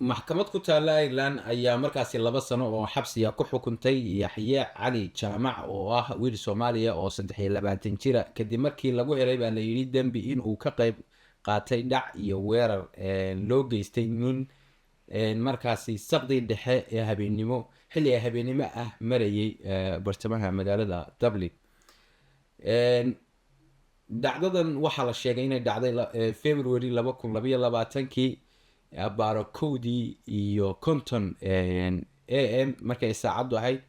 maxkamad ku taalla Ireland ayaa markaasi 2 sano oo xabsiga ku xukuntay Yaxye Cali Jaamac oo ah wiil Soomaaliya oo 23 jira kadib markii lagu helay baa la yidhi dembi in uu ka qayb qaatay dhac iyo weerar loo geystay nin markaasi saqdi dhexe ee habeenimo xilli habeenimo ah marayay bartamaha magaalada Dublin. Dhacdadan waxaa la sheegay inay dhacday February 2022 abaaro 1:50 AM markay saacadu ahayd.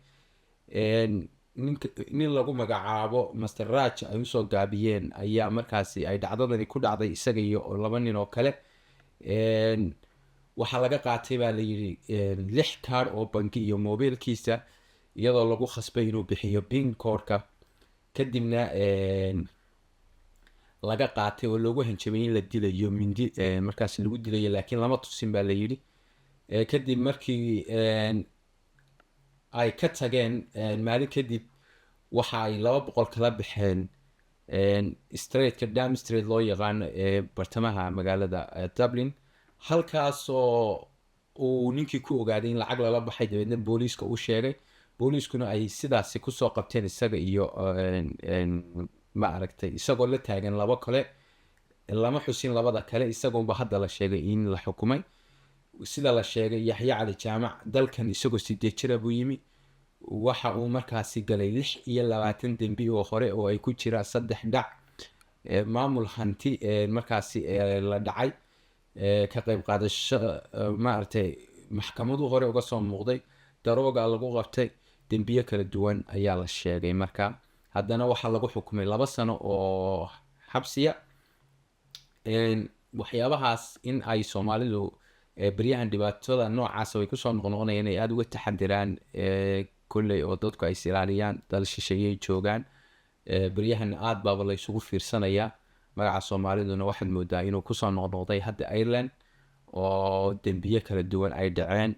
nin lagu magacaabo Master Raj ay usoo gaabiyeen ayaa markaasi ay dhacdadani ku dhacday isaga iyo 2 nin oo kale. waxaa laga qaatay baa la yidhi 6 kaar oo bangi iyo mobilkiisa iyadoo lagu khasbay inuu bixiyo pin code-ka kadibna laga qaatay oo loogu hanjabay in la dilayo mindi markaas lagu dilayo laakiin lama tusin baa la yidhi. kadib markii ay ka tageen maalin kadib waxa ay 200 kala baxeen streetka Dam Street loo yaqaano ee bartamaha magaalada Dublin, halkaasoo uu ninkii ku ogaaday in lacag lala baxay dabeedna booliiska u sheegay. booliiskuna ay sidaasi kusoo qabteen isaga iyo ma aragtay isagoo la taagan 2 kale. lama xusin 2da kale isagoonba hadda la sheegay in la xukumay. sida la sheegay Yaxye Cali Jaamac dalkan isagoo 8 jira buu yimi. waxa uu markaasi galay 26 dembi oo hore oo ay ku jiraan 3 dhac maamul hanti markaasi la dhacay ka qayb qaadasho ma aragtay maxkamadu hore uga soo muuqday darooga lagu qabtay dembiyo kala duwan ayaa la sheegay. marka haddana waxaa lagu xukumay 2 sano oo xabsiya. waxyaabahaas in ay Soomaalidu baryahan dhibaatada noocaas way ku soo noqonayaan inay aad uga taxadiraan kulley oo dadku ay ilaaliyaan dal shisheeyay joogaan. baryahan aad baaba la isugu fiirsanaya magaca Soomaaliduna waxaad moodaa inuu ku soo noqnoqday hadda Ireland oo dembiyo kala duwan ay dhaceen